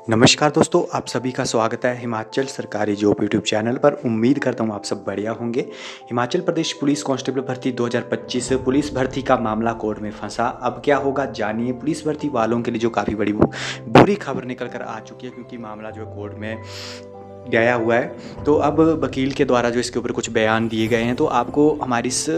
नमस्कार दोस्तों, आप सभी का स्वागत है हिमाचल सरकारी जॉब यूट्यूब चैनल पर। उम्मीद करता हूँ आप सब बढ़िया होंगे। हिमाचल प्रदेश पुलिस कांस्टेबल भर्ती 2025 पुलिस भर्ती का मामला कोर्ट में फंसा। अब क्या होगा जानिए। पुलिस भर्ती वालों के लिए जो काफ़ी बड़ी बुरी खबर निकल कर आ चुकी है, क्योंकि मामला जो है कोर्ट में गया हुआ है। तो अब वकील के द्वारा जो इसके ऊपर कुछ बयान दिए गए हैं, तो आपको हमारी इस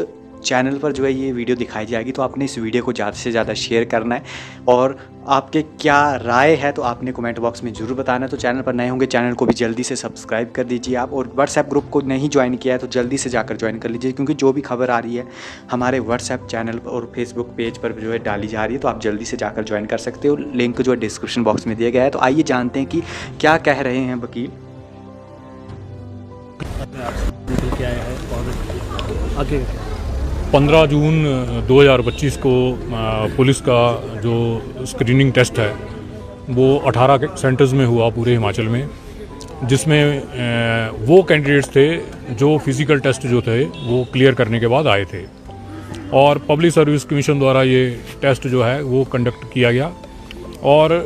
चैनल पर जो है ये वीडियो दिखाई जाएगी। तो आपने इस वीडियो को ज़्यादा से ज़्यादा शेयर करना है, और आपके क्या राय है तो आपने कमेंट बॉक्स में ज़रूर बताना है। तो चैनल पर नए होंगे, चैनल को भी जल्दी से सब्सक्राइब कर दीजिए आप, और व्हाट्सएप ग्रुप को नहीं ज्वाइन किया है तो जल्दी से जाकर ज्वाइन कर लीजिए, क्योंकि जो भी खबर आ रही है हमारे व्हाट्सएप चैनल और फेसबुक पेज पर जो है डाली जा रही है, तो आप जल्दी से जाकर ज्वाइन कर सकते हो। लिंक जो है डिस्क्रिप्शन बॉक्स में दिया गया है। तो आइए जानते हैं कि क्या कह रहे हैं वकील। क्या है और आगे 15 जून 2025 को पुलिस का जो स्क्रीनिंग टेस्ट है वो 18 सेंटर्स में हुआ पूरे हिमाचल में, जिसमें वो कैंडिडेट्स थे जो फिज़िकल टेस्ट जो थे वो क्लियर करने के बाद आए थे, और पब्लिक सर्विस कमीशन द्वारा ये टेस्ट जो है वो कंडक्ट किया गया। और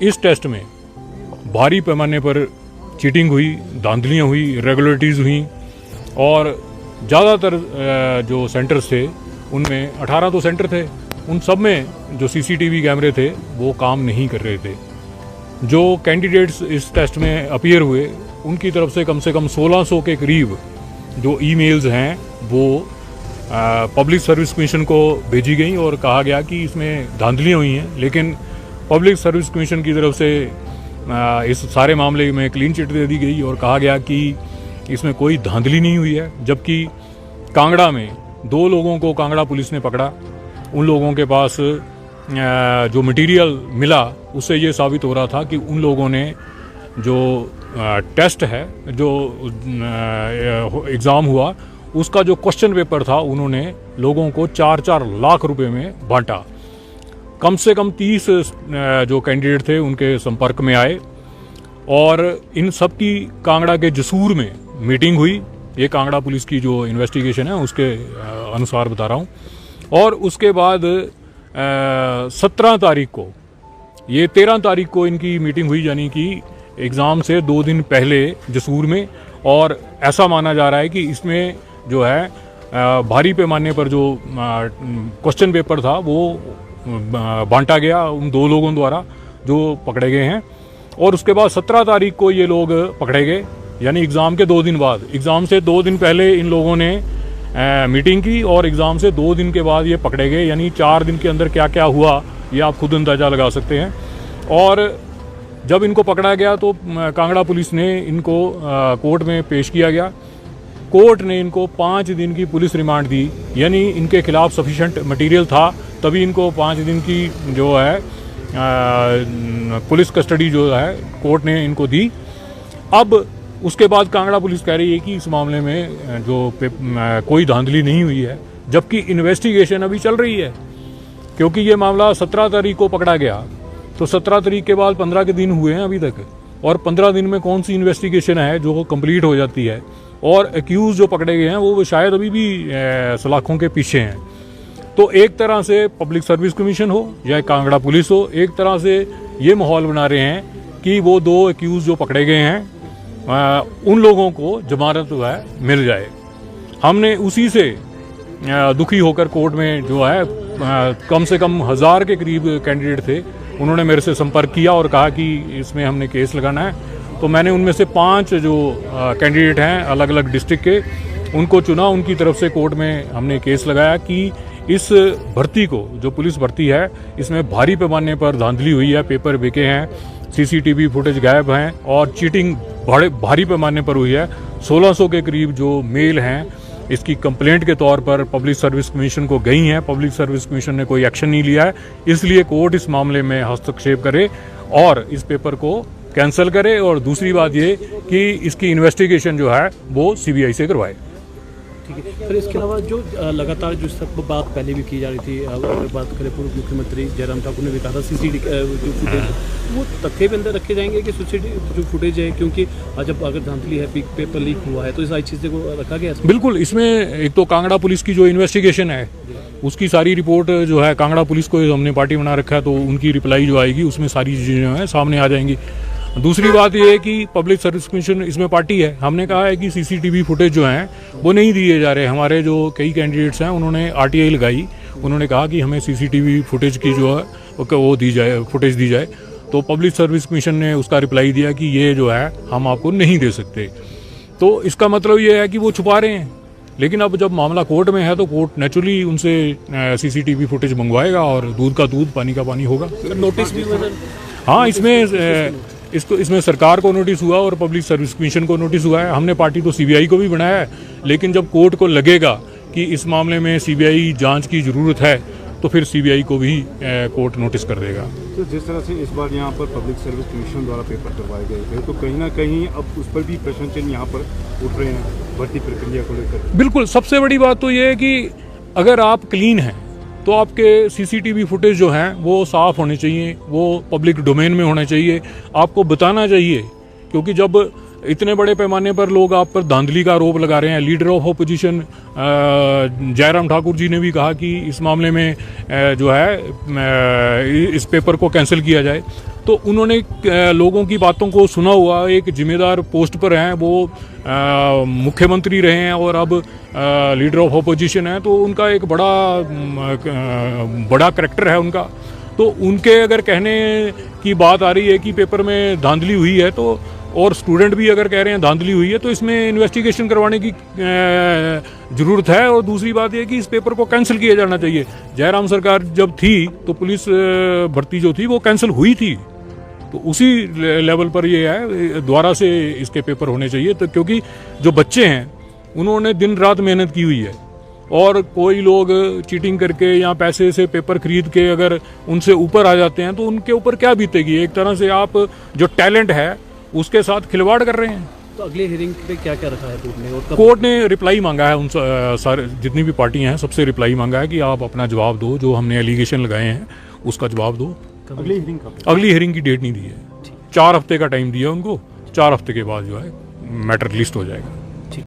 इस टेस्ट में भारी पैमाने पर चीटिंग हुई, धांधलियाँ हुई, इरेगुलरिटीज़ हुई, और ज़्यादातर जो सेंटर्स थे उनमें 18 तो सेंटर थे, उन सब में जो सीसीटीवी कैमरे थे वो काम नहीं कर रहे थे। जो कैंडिडेट्स इस टेस्ट में अपीयर हुए उनकी तरफ से कम 1600 के करीब जो ईमेल्स हैं वो पब्लिक सर्विस कमीशन को भेजी गई, और कहा गया कि इसमें धांधलियाँ हुई हैं। लेकिन पब्लिक सर्विस कमीशन की तरफ से इस सारे मामले में क्लीन चिट दे दी गई, और कहा गया कि इसमें कोई धांधली नहीं हुई है। जबकि कांगड़ा में 2 लोगों को कांगड़ा पुलिस ने पकड़ा। उन लोगों के पास जो मटेरियल मिला उससे ये साबित हो रहा था कि उन लोगों ने जो टेस्ट है, जो एग्ज़ाम हुआ, उसका जो क्वेश्चन पेपर था उन्होंने लोगों को 4-4 लाख रुपए में बांटा। कम से कम 30 जो कैंडिडेट थे उनके संपर्क में आए, और इन सब की कांगड़ा के जसूर में मीटिंग हुई। ये कांगड़ा पुलिस की जो इन्वेस्टिगेशन है उसके अनुसार बता रहा हूँ। और उसके बाद 17 तारीख को, ये 13 तारीख को इनकी मीटिंग हुई, यानी कि एग्ज़ाम से 2 दिन पहले जसूर में। और ऐसा माना जा रहा है कि इसमें जो है भारी पैमाने पर जो क्वेश्चन पेपर था वो बांटा गया उन 2 लोगों द्वारा जो पकड़े गए हैं। और उसके बाद 17 तारीख को ये लोग पकड़े गए, यानी एग्ज़ाम के 2 दिन बाद। एग्ज़ाम से 2 दिन पहले इन लोगों ने मीटिंग की, और एग्ज़ाम से 2 दिन के बाद ये पकड़े गए, यानी 4 दिन के अंदर क्या क्या हुआ ये आप खुद अंदाज़ा लगा सकते हैं। और जब इनको पकड़ा गया तो कांगड़ा पुलिस ने इनको कोर्ट में पेश किया गया। कोर्ट ने इनको 5 दिन की पुलिस रिमांड दी, यानी इनके खिलाफ सफिशेंट मटेरियल था, तभी इनको 5 दिन की जो है पुलिस कस्टडी जो है कोर्ट ने इनको दी। अब उसके बाद कांगड़ा पुलिस कह रही है कि इस मामले में जो कोई धांधली नहीं हुई है, जबकि इन्वेस्टिगेशन अभी चल रही है। क्योंकि ये मामला 17 तारीख को पकड़ा गया, तो 17 तारीख के बाद 15 के दिन हुए हैं अभी तक, और 15 दिन में कौन सी इन्वेस्टिगेशन है जो कंप्लीट हो जाती है। और एक्यूज जो पकड़े गए हैं वो शायद अभी भी सलाखों के पीछे हैं। तो एक तरह से पब्लिक सर्विस कमीशन हो या कांगड़ा पुलिस हो, एक तरह से ये माहौल बना रहे हैं कि वो 2 एक्यूज जो पकड़े गए हैं उन लोगों को जमानत जो है मिल जाए। हमने उसी से दुखी होकर कोर्ट में जो है कम से कम 1000 के करीब कैंडिडेट थे, उन्होंने मेरे से संपर्क किया और कहा कि इसमें हमने केस लगाना है। तो मैंने उनमें से 5 जो कैंडिडेट हैं अलग अलग डिस्ट्रिक्ट के, उनको चुना। उनकी तरफ से कोर्ट में हमने केस लगाया कि इस भर्ती को, जो पुलिस भर्ती है, इसमें भारी पैमाने पर धांधली हुई है, पेपर बिके हैं, सीसीटीवी फुटेज गायब हैं, और चीटिंग भारी पैमाने पर हुई है। 1600 के करीब जो मेल हैं इसकी कंप्लेंट के तौर पर पब्लिक सर्विस कमीशन को गई हैं। पब्लिक सर्विस कमीशन ने कोई एक्शन नहीं लिया है, इसलिए कोर्ट इस मामले में हस्तक्षेप करे और इस पेपर को कैंसिल करे। और दूसरी बात ये कि इसकी इन्वेस्टिगेशन जो है वो सीबीआई से करवाए। ठीक है सर, इसके अलावा जो लगातार जो सब बात पहले भी की जा रही थी, अगर बात करें पूर्व मुख्यमंत्री जयराम ठाकुर ने भी कहा था सीसीटीवी जो फुटेज वो तथ्य के अंदर रखे जाएंगे कि सीसीटीवी जो फुटेज है, क्योंकि जब अगर धांधली है, पेपर लीक हुआ है, तो इस सारी चीज़ों को रखा गया। बिल्कुल, इसमें एक तो कांगड़ा पुलिस की जो इन्वेस्टिगेशन है उसकी सारी रिपोर्ट जो है कांगड़ा पुलिस को हमने पार्टी बना रखा है, तो उनकी रिप्लाई जो आएगी उसमें सारी चीज़ें जो है सामने आ जाएंगी। दूसरी बात ये है कि पब्लिक सर्विस कमीशन इसमें पार्टी है। हमने कहा है कि सीसीटीवी फुटेज जो हैं वो नहीं दिए जा रहे। हमारे जो कई कैंडिडेट्स हैं उन्होंने आरटीआई लगाई, उन्होंने कहा कि हमें सीसीटीवी फुटेज की जो है वो दी जाए, फुटेज दी जाए। तो पब्लिक सर्विस कमीशन ने उसका रिप्लाई दिया कि ये जो है हम आपको नहीं दे सकते। तो इसका मतलब ये है कि वो छुपा रहे हैं। लेकिन अब जब मामला कोर्ट में है तो कोर्ट नेचुरली उनसे सीसीटीवी फुटेज मंगवाएगा और दूध का दूध पानी का पानी होगा। नोटिस भी हुआ? हाँ, इसमें सरकार को नोटिस हुआ और पब्लिक सर्विस कमीशन को नोटिस हुआ है। हमने पार्टी तो सीबीआई को भी बनाया है, लेकिन जब कोर्ट को लगेगा कि इस मामले में सीबीआई जांच की ज़रूरत है तो फिर सीबीआई को भी कोर्ट नोटिस कर देगा। तो जिस तरह से इस बार यहाँ पर पब्लिक सर्विस कमीशन द्वारा पेपर करवाए गए थे, तो कहीं ना कहीं अब उस पर भी प्रश्न चिन्ह यहाँ पर उठ रहे हैं भर्ती प्रक्रिया को लेकर। बिल्कुल, सबसे बड़ी बात तो ये है कि अगर आप क्लीन हैं तो आपके सीसीटीवी फुटेज जो हैं वो साफ होने चाहिए, वो पब्लिक डोमेन में होना चाहिए, आपको बताना चाहिए। क्योंकि जब इतने बड़े पैमाने पर लोग आप पर धांधली का आरोप लगा रहे हैं, leader of opposition Jairam Thakur ji ने भी कहा कि इस मामले में जो है इस पेपर को कैंसिल किया जाए। तो उन्होंने लोगों की बातों को सुना हुआ, एक जिम्मेदार पोस्ट पर हैं, वो मुख्यमंत्री रहे हैं और अब लीडर ऑफ अपोजिशन है, तो उनका एक बड़ा करैक्टर है उनका। तो उनके अगर कहने की बात आ रही है कि पेपर में धांधली हुई है, तो और स्टूडेंट भी अगर कह रहे हैं धांधली हुई है, तो इसमें इन्वेस्टिगेशन करवाने की ज़रूरत है। और दूसरी बात यह कि इस पेपर को कैंसिल किया जाना चाहिए। जयराम सरकार जब थी तो पुलिस भर्ती जो थी वो कैंसिल हुई थी, तो उसी लेवल पर ये है, दोबारा से इसके पेपर होने चाहिए। तो क्योंकि जो बच्चे हैं उन्होंने दिन रात मेहनत की हुई है, और कोई लोग चीटिंग करके या पैसे से पेपर खरीद के अगर उनसे ऊपर आ जाते हैं तो उनके ऊपर क्या बीतेगी। एक तरह से आप जो टैलेंट है उसके साथ खिलवाड़ कर रहे हैं। तो अगले हियरिंग पे क्या क्या रखा है कोर्ट ने? और कोर्ट ने रिप्लाई मांगा है उन सारे जितनी भी पार्टियां हैं सबसे रिप्लाई मांगा है कि आप अपना जवाब दो, जो हमने एलिगेशन लगाए हैं उसका जवाब दो। अगली हियरिंग की डेट नहीं दी है, 4 हफ्ते का टाइम दिया उनको। 4 हफ्ते के बाद जो है मैटर लिस्ट हो जाएगा।